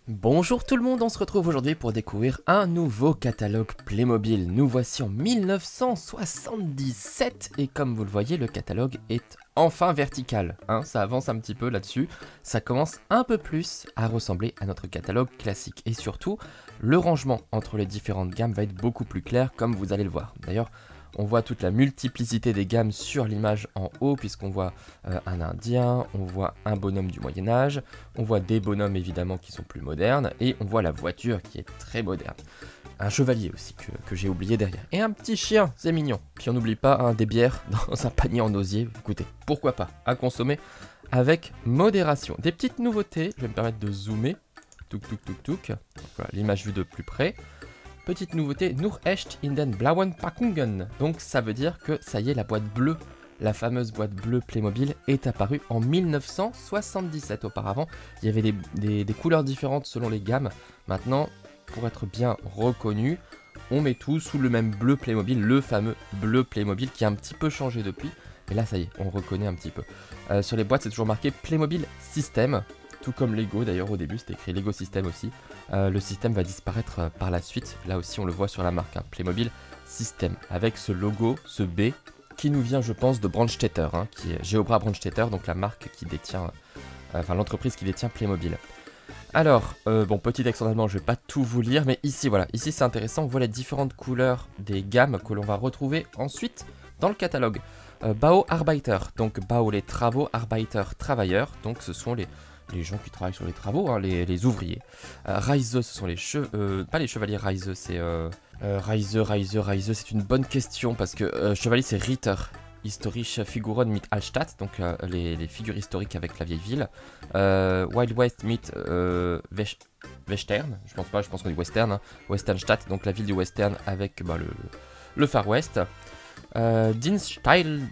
Bonjour tout le monde, on se retrouve aujourd'hui pour découvrir un nouveau catalogue Playmobil. Nous voici en 1977 et comme vous le voyez, le catalogue est enfin vertical. Ça avance un petit peu là-dessus, ça commence un peu plus à ressembler à notre catalogue classique. Et surtout, le rangement entre les différentes gammes va être beaucoup plus clair comme vous allez le voir. D'ailleurs, on voit toute la multiplicité des gammes sur l'image en haut, puisqu'on voit un indien, on voit un bonhomme du Moyen-Âge, on voit des bonhommes évidemment qui sont plus modernes, et on voit la voiture qui est très moderne. Un chevalier aussi que j'ai oublié derrière. Et un petit chien, c'est mignon. Puis on n'oublie pas des bières dans un panier en osier. Écoutez, pourquoi pas, à consommer avec modération. Des petites nouveautés, je vais me permettre de zoomer. Touk touk touk touk. Voilà, l'image vue de plus près. Petite nouveauté, Nur echt in den blauen Packungen. Donc ça veut dire que ça y est, la boîte bleue, la fameuse boîte bleue Playmobil est apparue en 1977. Auparavant, il y avait des couleurs différentes selon les gammes. Maintenant, pour être bien reconnu, on met tout sous le même bleu Playmobil, le fameux bleu Playmobil qui a un petit peu changé depuis. Mais là, ça y est, on reconnaît un petit peu. Sur les boîtes, c'est toujours marqué Playmobil System. Tout comme Lego d'ailleurs au début c'était écrit Lego System aussi. Le système va disparaître par la suite. Là aussi on le voit sur la marque Playmobil System avec ce logo, ce B qui nous vient je pense de Brandstätter, qui est Geobra Brandstätter, donc la marque qui détient, l'entreprise qui détient Playmobil. Alors, bon, petit texte en allemand, je vais pas tout vous lire, mais ici voilà, ici c'est intéressant, on voit les différentes couleurs des gammes que l'on va retrouver ensuite dans le catalogue. Bauarbeiter, donc Bau les travaux, Arbeiter travailleurs, donc ce sont les gens qui travaillent sur les travaux, les ouvriers. Reise, ce sont les pas les chevaliers Reise, c'est Reise, c'est une bonne question parce que chevalier c'est Ritter, historische Figuren mit Altstadt, donc les figures historiques avec la vieille ville. Wild West mit Western, je pense qu'on dit Western, Westernstadt, donc la ville du Western avec le Far West. Dienstleistungen.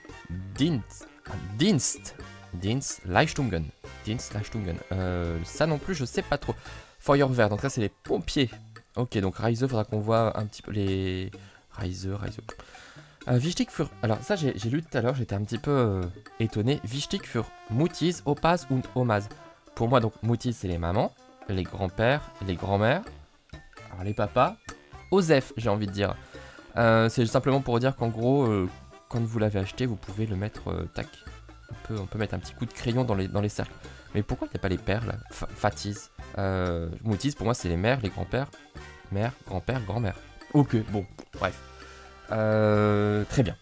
Ça non plus, je sais pas trop. Feuerwehr, donc ça c'est les pompiers. Ok, donc Reise, faudra qu'on voit un petit peu les. Reise. Wichtig für. Alors ça j'ai lu tout à l'heure, j'étais un petit peu étonné. Wichtig für Muttis, Opas und Omas. Pour moi, donc Muttis c'est les mamans, les grands-pères, les grands-mères. Alors les papas. Osef, j'ai envie de dire. C'est simplement pour dire qu'en gros, quand vous l'avez acheté, vous pouvez le mettre tac. On peut mettre un petit coup de crayon dans les cercles. Mais pourquoi il n'y a pas les pères là? Fatis. Moutis, pour moi, c'est les mères, les grands-pères. Mère, grand-père, grand-mère. Ok, bon, bref. Très bien.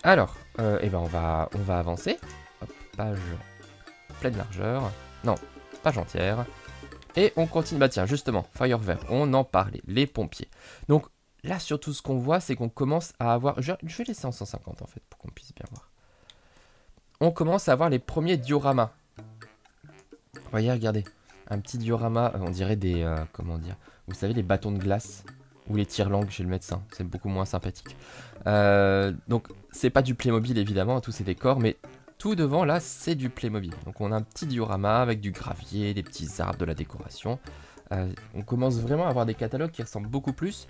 Alors, on va avancer. Hop, page pleine largeur. Non, page entière. Et on continue. Bah tiens, justement, Feuerwehr, on en parlait, les pompiers. Donc là, surtout, ce qu'on voit, c'est qu'on commence à avoir. Je vais laisser en 150 en fait, pour qu'on puisse bien voir. On commence à avoir les premiers dioramas. Vous voyez, regardez. Un petit diorama, on dirait des... comment dire? Vous savez, les bâtons de glace ou les tire-langues chez le médecin. C'est beaucoup moins sympathique. Donc, c'est pas du Playmobil, évidemment, tous ces décors, mais tout devant, là, c'est du Playmobil. Donc, on a un petit diorama avec du gravier, des petits arbres, de la décoration. On commence vraiment à avoir des catalogues qui ressemblent beaucoup plus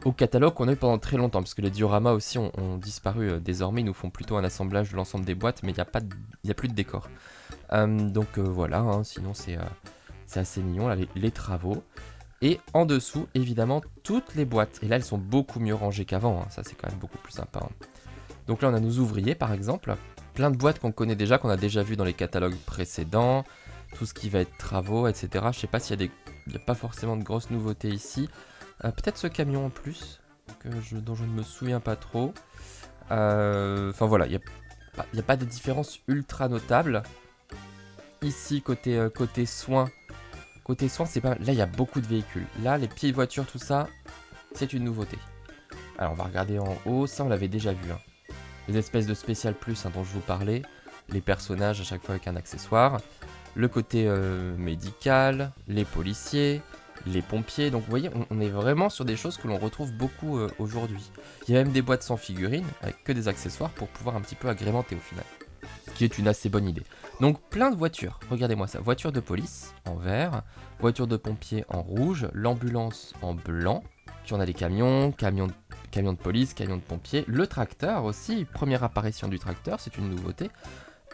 au catalogue qu'on a eu pendant très longtemps, parce que les dioramas aussi ont disparu désormais, ils nous font plutôt un assemblage de l'ensemble des boîtes, mais il n'y a plus de décor. Donc voilà, sinon c'est assez mignon, là, les travaux. Et en dessous, évidemment, toutes les boîtes. Et là, elles sont beaucoup mieux rangées qu'avant, ça c'est quand même beaucoup plus sympa. Donc là, on a nos ouvriers, par exemple, plein de boîtes qu'on connaît déjà, qu'on a déjà vu dans les catalogues précédents, tout ce qui va être travaux, etc. Je sais pas s'il y a il n'y a pas forcément de grosses nouveautés ici. Peut-être ce camion en plus, dont je ne me souviens pas trop. Enfin voilà, il n'y a pas de différence ultra notable. Ici, côté soins, c'est pas... Là, il y a beaucoup de véhicules. Là, les pieds de voiture, tout ça, c'est une nouveauté. Alors, on va regarder en haut. Ça, on l'avait déjà vu. Les espèces de spécial plus dont je vous parlais. Les personnages, à chaque fois avec un accessoire. Le côté médical, les policiers, les pompiers. Donc vous voyez, on est vraiment sur des choses que l'on retrouve beaucoup aujourd'hui. Il y a même des boîtes sans figurines, avec que des accessoires pour pouvoir un petit peu agrémenter au final. Ce qui est une assez bonne idée. Donc plein de voitures, regardez-moi ça. Voiture de police en vert, voiture de pompiers en rouge, l'ambulance en blanc. Puis on a les camions de police, camions de pompiers. Le tracteur aussi, première apparition du tracteur, c'est une nouveauté.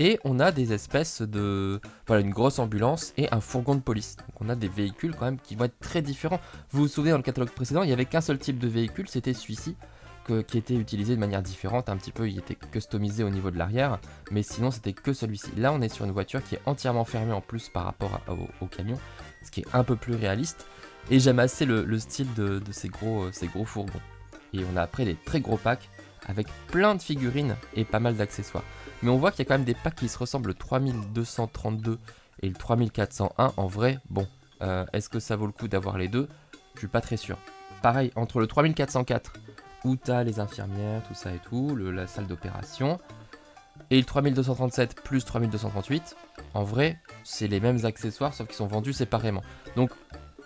Et on a des espèces de... Voilà, une grosse ambulance et un fourgon de police. Donc on a des véhicules quand même qui vont être très différents. Vous vous souvenez, dans le catalogue précédent, il n'y avait qu'un seul type de véhicule, c'était celui-ci, qui était utilisé de manière différente. Un petit peu, il était customisé au niveau de l'arrière, mais sinon c'était que celui-ci. Là, on est sur une voiture qui est entièrement fermée en plus par rapport au camion, ce qui est un peu plus réaliste. Et j'aime assez le style de ces gros fourgons. Et on a après des très gros packs avec plein de figurines et pas mal d'accessoires. Mais on voit qu'il y a quand même des packs qui se ressemblent, le 3232 et le 3401. En vrai, bon, est-ce que ça vaut le coup d'avoir les deux? Je suis pas très sûr. Pareil, entre le 3404, où t'as les infirmières, tout ça et tout, la salle d'opération, et le 3237 plus 3238, en vrai, c'est les mêmes accessoires, sauf qu'ils sont vendus séparément. Donc,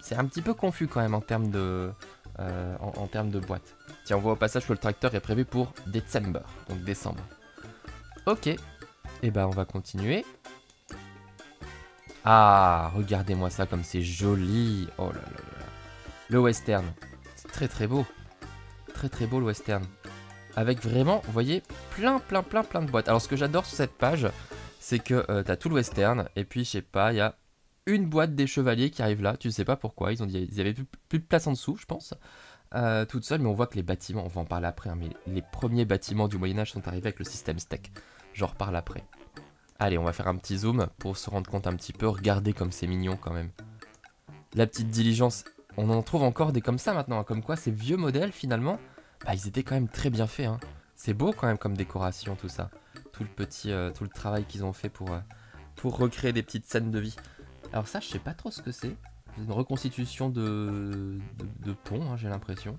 c'est un petit peu confus quand même en termes de, en termes de boîte. Tiens, on voit au passage que le tracteur est prévu pour December, donc décembre. Ok, et ben on va continuer. Ah, regardez-moi ça comme c'est joli. Oh là là là là. Le western, c'est très très beau. Très très beau le western. Avec vraiment, vous voyez, plein de boîtes. Alors ce que j'adore sur cette page, c'est que t'as tout le western, et puis je sais pas, il y a une boîte des chevaliers qui arrive là, tu sais pas pourquoi, ils avaient plus de place en dessous, je pense. Toute seule, mais on voit que les bâtiments, on va en parler après, hein, mais les premiers bâtiments du Moyen-Âge sont arrivés avec le système steak. J'en reparle après. Allez, on va faire un petit zoom pour se rendre compte un petit peu. Regardez comme c'est mignon quand même. La petite diligence, on en trouve encore des comme ça maintenant, hein, comme quoi ces vieux modèles finalement, bah, ils étaient quand même très bien faits. Hein. C'est beau quand même comme décoration tout ça. Tout le travail qu'ils ont fait pour recréer des petites scènes de vie. Alors ça, je sais pas trop ce que c'est. C'est une reconstitution de pont, hein, j'ai l'impression.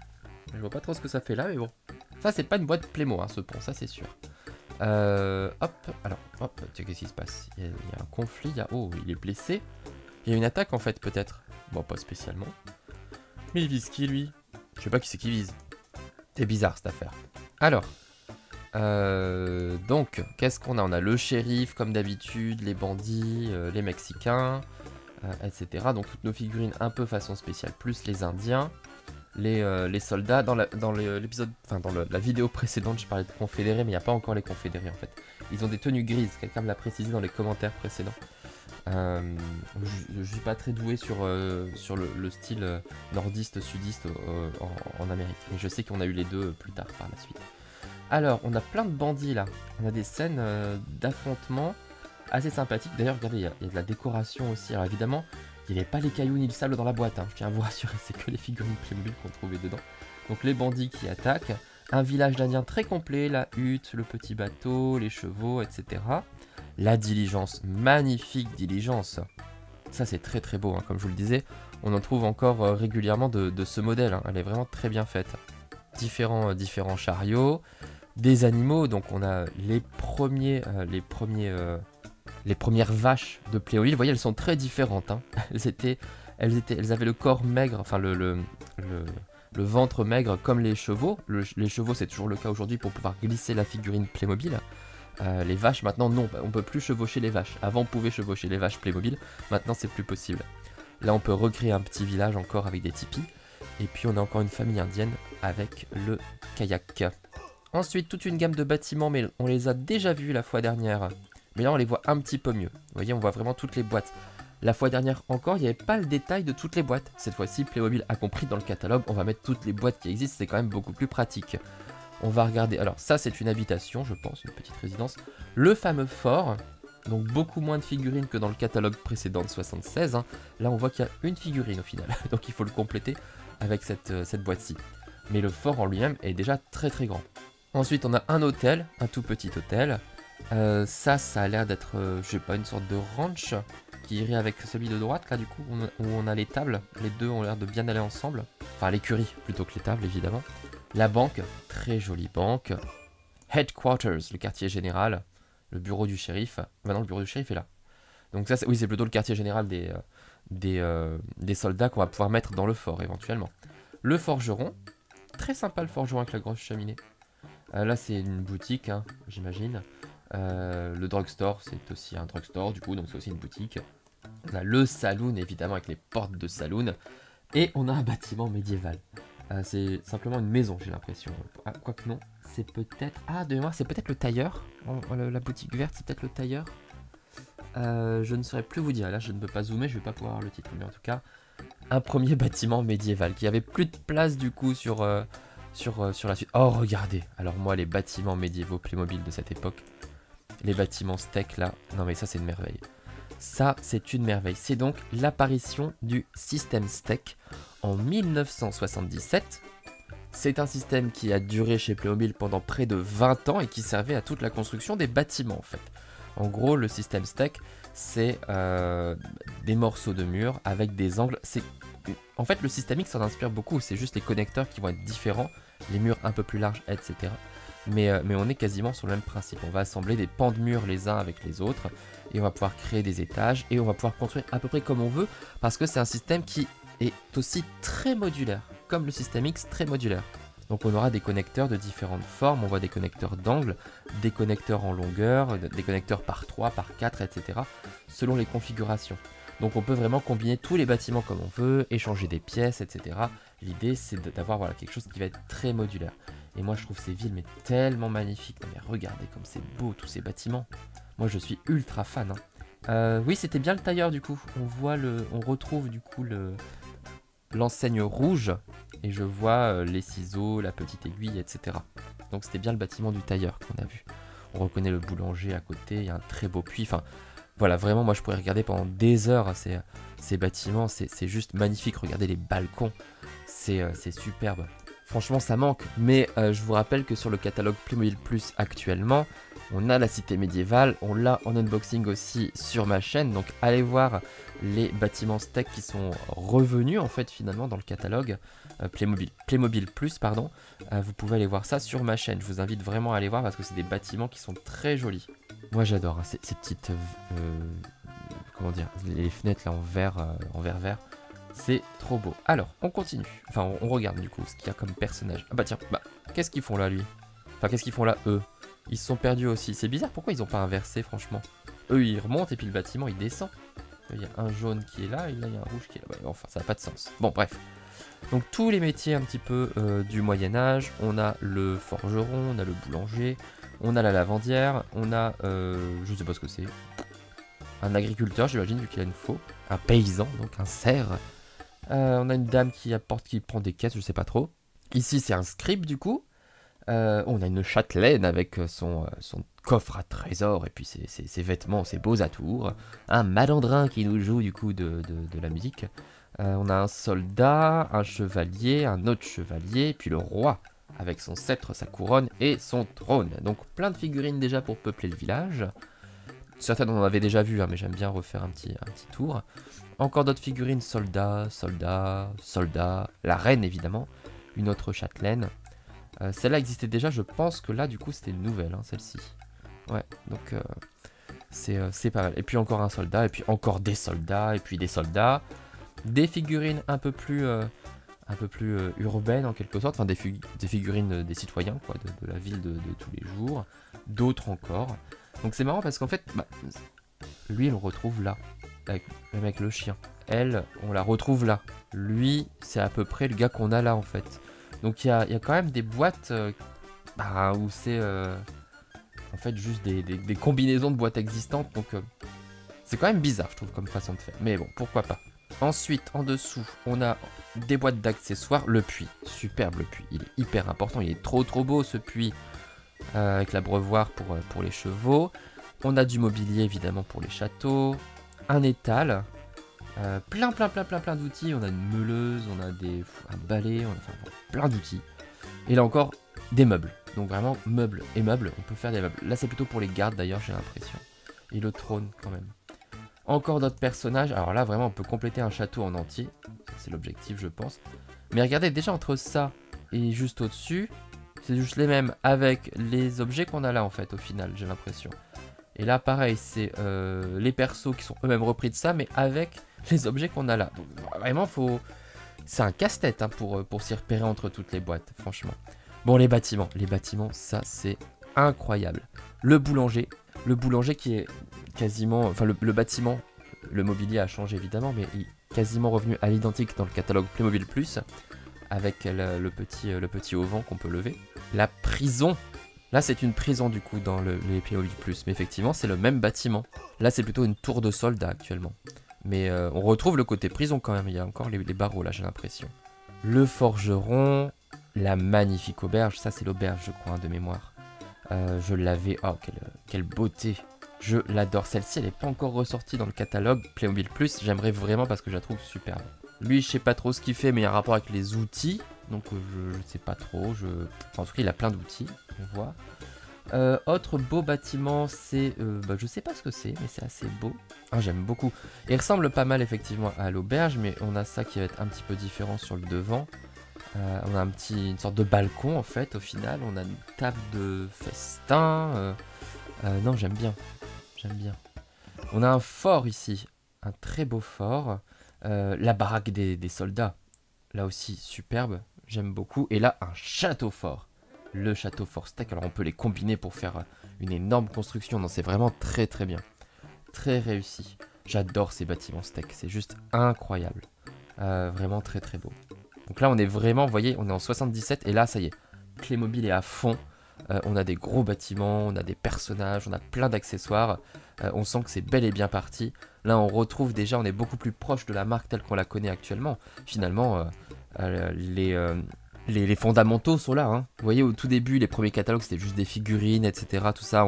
Je vois pas trop ce que ça fait là, mais bon. Ça, c'est pas une boîte Playmo, hein, ce pont, ça c'est sûr. Hop, alors, hop, tiens, qu'est-ce qui se passe? Il y a un conflit, oh, il est blessé. Il y a une attaque en fait, peut-être. Bon, pas spécialement. Mais il vise qui, lui? Je sais pas qui c'est qui vise. C'est bizarre, cette affaire. Alors, donc, qu'est-ce qu'on a? On a le shérif, comme d'habitude, les bandits, les Mexicains, etc. Donc, toutes nos figurines un peu façon spéciale, plus les Indiens. Les soldats, dans l'épisode, enfin dans la vidéo précédente, je parlais de confédérés, mais il n'y a pas encore les confédérés en fait. Ils ont des tenues grises, quelqu'un me l'a précisé dans les commentaires précédents. Je suis pas très doué sur le style nordiste, sudiste en Amérique, mais je sais qu'on a eu les deux plus tard par la suite. Alors, on a plein de bandits là, on a des scènes d'affrontement assez sympathiques. D'ailleurs, regardez, il y a de la décoration aussi, alors évidemment, il n'y avait pas les cailloux ni le sable dans la boîte, hein. Je tiens à vous rassurer, c'est que les figurines Playmobil qu'on trouvait dedans. Donc les bandits qui attaquent, un village d'Indiens très complet, la hutte, le petit bateau, les chevaux, etc. La diligence, magnifique diligence. Ça c'est très très beau, hein. Comme je vous le disais, on en trouve encore régulièrement de ce modèle, hein. Elle est vraiment très bien faite. Différents chariots, des animaux, donc on a les premières vaches de Playmobil. Vous voyez, elles sont très différentes, hein. Elles avaient le corps maigre, enfin le ventre maigre comme les chevaux. Les chevaux, c'est toujours le cas aujourd'hui pour pouvoir glisser la figurine Playmobil. Les vaches, maintenant, non, on peut plus chevaucher les vaches. Avant, on pouvait chevaucher les vaches Playmobil. Maintenant, c'est plus possible. Là, on peut recréer un petit village encore avec des tipis. Et puis, on a encore une famille indienne avec le kayak. Ensuite, toute une gamme de bâtiments, mais on les a déjà vus la fois dernière. Mais là, on les voit un petit peu mieux. Vous voyez, on voit vraiment toutes les boîtes. La fois dernière encore, il n'y avait pas le détail de toutes les boîtes. Cette fois-ci, Playmobil a compris dans le catalogue, on va mettre toutes les boîtes qui existent, c'est quand même beaucoup plus pratique. On va regarder, alors ça c'est une habitation, je pense, une petite résidence. Le fameux fort, donc beaucoup moins de figurines que dans le catalogue précédent de 76. Hein. Là, on voit qu'il y a une figurine au final, donc il faut le compléter avec cette boîte-ci. Mais le fort en lui-même est déjà très très grand. Ensuite, on a un hôtel, un tout petit hôtel. Ça a l'air d'être, je sais pas, une sorte de ranch qui irait avec celui de droite, là du coup, où on a les tables. Les deux ont l'air de bien aller ensemble. Enfin, l'écurie plutôt que les tables, évidemment. La banque, très jolie banque. Headquarters, le quartier général. Le bureau du shérif. Maintenant, le bureau du shérif est là. Donc ça, oui, c'est plutôt le quartier général des soldats qu'on va pouvoir mettre dans le fort, éventuellement. Le forgeron. Très sympa, le forgeron avec la grosse cheminée. Là, c'est une boutique, hein, j'imagine. Le drugstore, c'est aussi un drugstore, du coup, donc c'est aussi une boutique. On a le saloon, évidemment, avec les portes de saloon. Et on a un bâtiment médiéval. C'est simplement une maison, j'ai l'impression. Ah, quoique non, c'est peut-être... Ah, de mémoire, c'est peut-être le tailleur. La boutique verte, c'est peut-être le tailleur. Je ne saurais plus vous dire. Là, je ne peux pas zoomer, je ne vais pas pouvoir voir le titre. Mais en tout cas, un premier bâtiment médiéval qui avait plus de place du coup sur la suite. Oh, regardez. Alors moi, les bâtiments médiévaux Playmobil de cette époque, les bâtiments steak là, non mais ça c'est une merveille. Ça, c'est une merveille. C'est donc l'apparition du système steak en 1977. C'est un système qui a duré chez Playmobil pendant près de 20 ans et qui servait à toute la construction des bâtiments en fait. En gros, le système steak, c'est des morceaux de mur avec des angles. En fait, le système X s'en inspire beaucoup. C'est juste les connecteurs qui vont être différents, les murs un peu plus larges, etc. Mais on est quasiment sur le même principe. On va assembler des pans de murs les uns avec les autres et on va pouvoir créer des étages et on va pouvoir construire à peu près comme on veut parce que c'est un système qui est aussi très modulaire, comme le système X, très modulaire. Donc on aura des connecteurs de différentes formes, on voit des connecteurs d'angle, des connecteurs en longueur, des connecteurs par 3, par 4, etc. selon les configurations. Donc on peut vraiment combiner tous les bâtiments comme on veut, échanger des pièces, etc. L'idée c'est d'avoir voilà, quelque chose qui va être très modulaire. Et moi je trouve ces villes mais tellement magnifiques. Mais regardez comme c'est beau tous ces bâtiments. Moi je suis ultra fan. Oui, c'était bien le tailleur du coup. On retrouve du coup l'enseigne rouge et je vois les ciseaux, la petite aiguille, etc. Donc c'était bien le bâtiment du tailleur qu'on a vu. On reconnaît le boulanger à côté, il y a un très beau puits. Enfin voilà, vraiment moi je pourrais regarder pendant des heures ces bâtiments, c'est juste magnifique. Regardez les balcons, c'est superbe. Franchement ça manque, mais je vous rappelle que sur le catalogue Playmobil Plus actuellement, on a la cité médiévale, on l'a en unboxing aussi sur ma chaîne, donc allez voir les bâtiments steak qui sont revenus en fait finalement dans le catalogue Playmobil Plus, pardon. Vous pouvez aller voir ça sur ma chaîne, je vous invite vraiment à aller voir parce que c'est des bâtiments qui sont très jolis. Moi j'adore hein, ces petites, comment dire, les fenêtres là en verre vert. C'est trop beau. Alors, on continue. Enfin, on regarde du coup ce qu'il y a comme personnage. Ah bah tiens, qu'est-ce qu'ils font là, lui? Enfin, qu'est-ce qu'ils font là, eux? Ils se sont perdus aussi. C'est bizarre, pourquoi ils n'ont pas inversé, franchement? Eux, ils remontent et puis le bâtiment, il descend. Il y a un jaune qui est là et là, il y a un rouge qui est là. Bah, enfin, ça n'a pas de sens. Bon, bref. Donc, tous les métiers un petit peu du Moyen-Âge. On a le forgeron, on a le boulanger, on a la lavandière, on a, je sais pas ce que c'est, un agriculteur, j'imagine, vu qu'il a une faux, un paysan, donc un cerf. On a une dame qui prend des caisses, je sais pas trop. Ici, c'est un scribe, du coup. On a une châtelaine avec son coffre à trésors et puis ses vêtements, ses beaux atours. Un malandrin qui nous joue, du coup, de la musique. On a un soldat, un chevalier, un autre chevalier, puis le roi, avec son sceptre, sa couronne et son trône. Donc, plein de figurines déjà pour peupler le village. Certaines on en avait déjà vu, hein, mais j'aime bien refaire un petit tour. Encore d'autres figurines, soldats, la reine évidemment, une autre châtelaine. Celle-là existait déjà, je pense que là du coup c'était une nouvelle, hein, celle-ci. Ouais, donc c'est pas mal. Et puis encore un soldat, et puis encore des soldats, et puis des soldats. Des figurines un peu plus urbaines en quelque sorte, enfin des figurines des citoyens quoi, de la ville de tous les jours. D'autres encore. Donc c'est marrant parce qu'en fait, lui, on le retrouve là, même avec le chien. Elle, on la retrouve là. Lui, c'est à peu près le gars qu'on a là, en fait. Donc il y a quand même des boîtes où c'est en fait juste des combinaisons de boîtes existantes. Donc c'est quand même bizarre, je trouve, comme façon de faire. Mais bon, pourquoi pas. Ensuite, en dessous, on a des boîtes d'accessoires. Le puits, superbe le puits. Il est hyper important, il est trop beau ce puits. Avec l'abreuvoir pour les chevaux. On a du mobilier évidemment pour les châteaux. Un étal. Plein d'outils. On a une meuleuse, on a un balai, enfin plein d'outils. Et là encore, des meubles. Donc vraiment, meubles et meubles, on peut faire des meubles. Là c'est plutôt pour les gardes d'ailleurs, j'ai l'impression. Et le trône quand même. Encore d'autres personnages. Alors là vraiment, on peut compléter un château en entier. C'est l'objectif je pense. Mais regardez, déjà entre ça et juste au-dessus, c'est juste les mêmes avec les objets qu'on a là en fait au final, j'ai l'impression. Et là pareil, c'est les persos qui sont eux-mêmes repris de ça, mais avec les objets qu'on a là. Donc vraiment, c'est un casse-tête hein, pour s'y repérer entre toutes les boîtes, franchement. Bon, les bâtiments, ça c'est incroyable. Le boulanger qui est quasiment... Enfin le bâtiment, le mobilier a changé évidemment, mais il est quasiment revenu à l'identique dans le catalogue Playmobil Plus. avec le petit auvent qu'on peut lever. La prison. Là, c'est une prison du coup dans les Playmobil Plus. Mais effectivement, c'est le même bâtiment. Là, c'est plutôt une tour de soldats actuellement. Mais on retrouve le côté prison quand même. Il y a encore les barreaux là, j'ai l'impression. Le forgeron. La magnifique auberge. Ça, c'est l'auberge, je crois, hein, de mémoire. Je l'avais. Oh, quelle beauté. Je l'adore. Celle-ci, elle n'est pas encore ressortie dans le catalogue Playmobil Plus. J'aimerais vraiment parce que je la trouve superbe. Lui, je sais pas trop ce qu'il fait, mais il y a un rapport avec les outils. Donc, je sais pas trop. En tout cas, il a plein d'outils. On voit. Autre beau bâtiment, c'est... je sais pas ce que c'est, mais c'est assez beau. Ah, j'aime beaucoup. Il ressemble pas mal, effectivement, à l'auberge, mais on a ça qui va être un petit peu différent sur le devant. On a une sorte de balcon, en fait, au final. On a une table de festin. Non, j'aime bien. J'aime bien. On a un fort ici. Un très beau fort. La baraque des soldats. Là aussi, superbe. J'aime beaucoup. Et là, un château fort. Le château fort steak. Alors, on peut les combiner pour faire une énorme construction. Non, c'est vraiment très très bien. Très réussi. J'adore ces bâtiments steak. C'est juste incroyable. Vraiment très très beau. Donc là, on est vraiment, vous voyez, on est en 77. Et là, ça y est. Playmobil est à fond. On a des gros bâtiments. On a des personnages. On a plein d'accessoires. On sent que c'est bel et bien parti. Là, on retrouve déjà, on est beaucoup plus proche de la marque telle qu'on la connaît actuellement. Finalement, les fondamentaux sont là. Hein. Vous voyez, au tout début, les premiers catalogues, c'était juste des figurines, etc. Tout ça,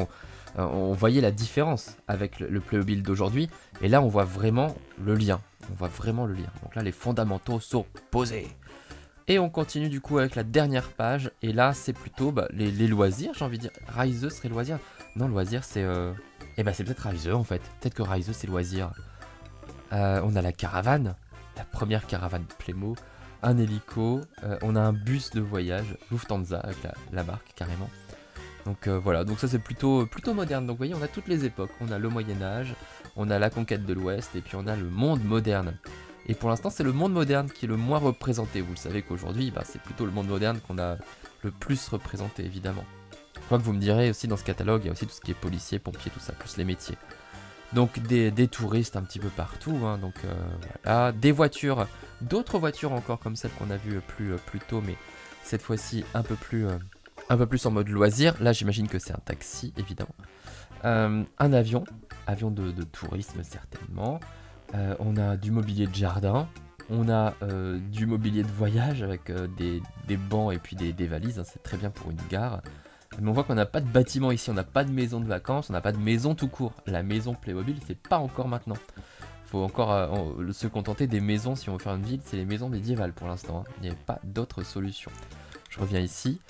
on voyait la différence avec le Playmobil d'aujourd'hui. Et là, on voit vraiment le lien. On voit vraiment le lien. Donc là, les fondamentaux sont posés. Et on continue du coup avec la dernière page. Et là, c'est plutôt les loisirs, j'ai envie de dire. Rise serait loisir. Non, loisir, c'est... c'est peut-être Rise en fait. Peut-être que Rise c'est loisir. On a la caravane. La première caravane Playmo. Un hélico. On a un bus de voyage. Lufthansa avec la marque carrément. Donc voilà. Donc ça c'est plutôt moderne. Donc vous voyez, on a toutes les époques. On a le Moyen-Âge. On a la conquête de l'Ouest. Et puis on a le monde moderne. Et pour l'instant, c'est le monde moderne qui est le moins représenté. Vous le savez qu'aujourd'hui, c'est plutôt le monde moderne qu'on a le plus représenté, évidemment. Je crois que vous me direz aussi dans ce catalogue, il y a aussi tout ce qui est policier, pompier, tout ça, plus les métiers. Donc des touristes un petit peu partout. Hein, donc voilà, des voitures, d'autres voitures encore comme celles qu'on a vues plus tôt, mais cette fois-ci un peu plus en mode loisir. Là, j'imagine que c'est un taxi, évidemment. Un avion de tourisme certainement. On a du mobilier de jardin, on a du mobilier de voyage avec des bancs et puis des valises, hein, c'est très bien pour une gare. Mais on voit qu'on n'a pas de bâtiment ici, on n'a pas de maison de vacances, on n'a pas de maison tout court. La maison Playmobil, c'est pas encore maintenant. Il faut encore se contenter des maisons si on veut faire une ville, c'est les maisons médiévales pour l'instant. Hein. Il n'y a pas d'autre solution. Je reviens ici.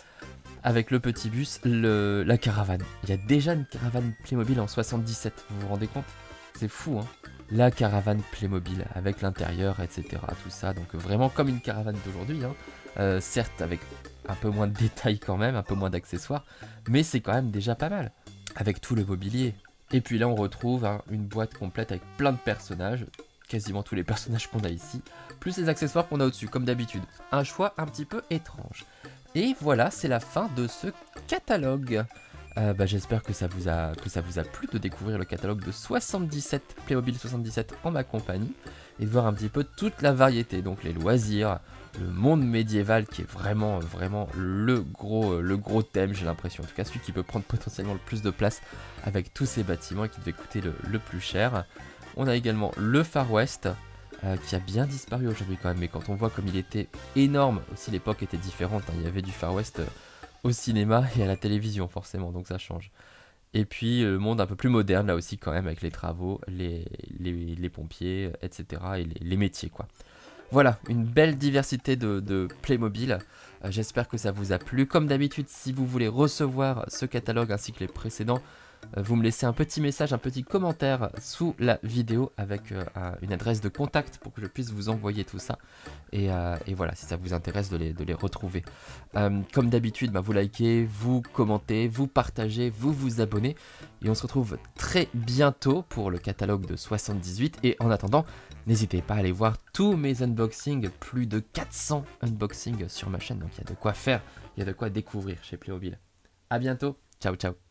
Avec le petit bus, la caravane. Il y a déjà une caravane Playmobil en 77, vous vous rendez compte? C'est fou, hein. La caravane Playmobil avec l'intérieur, etc. Tout ça, donc vraiment comme une caravane d'aujourd'hui, hein. Certes avec un peu moins de détails quand même, un peu moins d'accessoires, mais c'est quand même déjà pas mal, avec tout le mobilier. Et puis là on retrouve une boîte complète avec plein de personnages, quasiment tous les personnages qu'on a ici, plus les accessoires qu'on a au-dessus, comme d'habitude. Un choix un petit peu étrange. Et voilà, c'est la fin de ce catalogue. J'espère que ça vous a plu de découvrir le catalogue de 77, Playmobil 77 en ma compagnie, et de voir un petit peu toute la variété, donc les loisirs, le monde médiéval qui est vraiment le gros thème, j'ai l'impression, en tout cas celui qui peut prendre potentiellement le plus de place avec tous ces bâtiments et qui devait coûter le plus cher. On a également le Far West, qui a bien disparu aujourd'hui quand même, mais quand on voit comme il était énorme, aussi l'époque était différente, hein, il y avait du Far West au cinéma et à la télévision forcément, donc ça change. Et puis le monde un peu plus moderne là aussi quand même, avec les travaux, les pompiers, etc. et les métiers quoi. Voilà, une belle diversité de Playmobil. J'espère que ça vous a plu. Comme d'habitude, si vous voulez recevoir ce catalogue ainsi que les précédents, vous me laissez un petit message, un petit commentaire sous la vidéo avec une adresse de contact pour que je puisse vous envoyer tout ça. Et voilà, si ça vous intéresse de les retrouver. Comme d'habitude, vous likez, vous commentez, vous partagez, vous abonnez. Et on se retrouve très bientôt pour le catalogue de 78. Et en attendant, n'hésitez pas à aller voir tous mes unboxings, plus de 400 unboxings sur ma chaîne. Donc il y a de quoi faire, il y a de quoi découvrir chez Playmobil. A bientôt, ciao ciao.